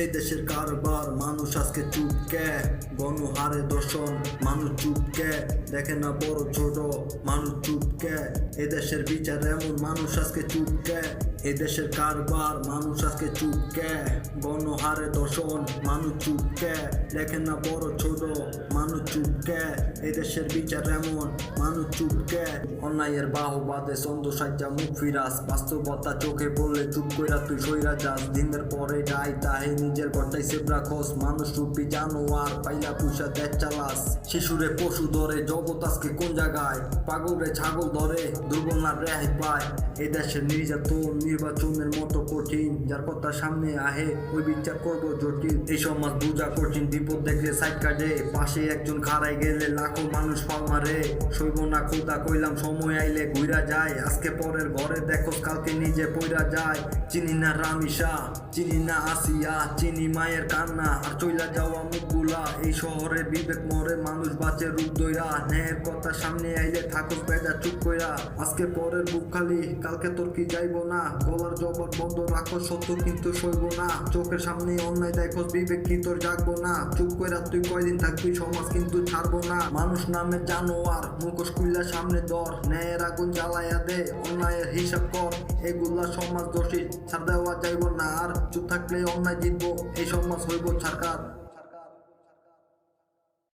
এই দেশের কারবার মানুষ আজকে চুপকে, গণহারে দর্শন মানুষ চুপকে, দেখে না বড় ছোট মানুষ চুপকে। এই দেশের বিচার এমন মানুষ আজকে চুপকে, এই দেশের কারবার মানুষ আজকে চুপকে, গণহারে দর্শন মানুষ চুপকে, দেখে না বড় ছোট মানুষ চুপকে। এই দেশের বিচার এমন মানুষ চুপকে। অন্যায়ের বাহুবাদে চন্দ্র সাজ্জা মুখ ফিরাস, বাস্তবতা চোখে পড়লে চুপ কইরা তুই সইরা যাস। দিনের পরে যাই তাহে নিজের ঘরটাই সেবরা খোস, মানুষ রূপী জানোয়ার পাইলা পুষা দেশ চালাস। শিশুরে পশু ধরে জগৎ আজকে কোন জায়গায়, পাগলরে ছাগল ধরে দুর্বল না রেহাই পায়। এই দেশের নির্যাতন নির্বাচনের মতো কঠিন, যার কথা সামনে আহে ওই বিচার করবো জটিল। এই সমাজ বুঝা কঠিন, বিপদ দেখলে সাইড কাটে, পাশে একজন খাড়াই গেলে লাখো মানুষ পাল মারে। সইব না খোদা কইলাম সময় আইলে ঘুরা যায়, আজকে পরের ঘরে দেখো কালকে নিজে পইরা যায়। চিনি না রামিসা, চিনি না আসিয়া, চিনি মায়ের কান্না আর চইলা যাওয়া মুখগুলা। এই শহরে বিবেক মরে মানুষ বাঁচে রূপ দইরা, ন্যায়ের কথা সামনে আইলে ঠাকুর পেজা চুপ কইরা। আজকে পরের বুক খালি কালকে তোর কি যাইব না, গলার জবাব বন্ধ রাখো সত্য কিন্তু সইব না। চোখের সামনে অন্যায় দেখো বিবেক কি তোর জাগবো না, চুপ কইরা তুই কয়দিন থাকবি সমাজ কিন্তু ছাড়বো না। মানুষ নামে জানোয়ার মুখোশ খুইলা সামনে দর, ন্যায়ের আগুন জ্বালাইয়া দে অন্যায়ের হিসাব কর। এগুলা সমাজ দোষী ছাড় দেওয়া যাইব না, আর চুপ থাকলে অন্যায় জিতবো এই সমাজ হইব ছাড়কার।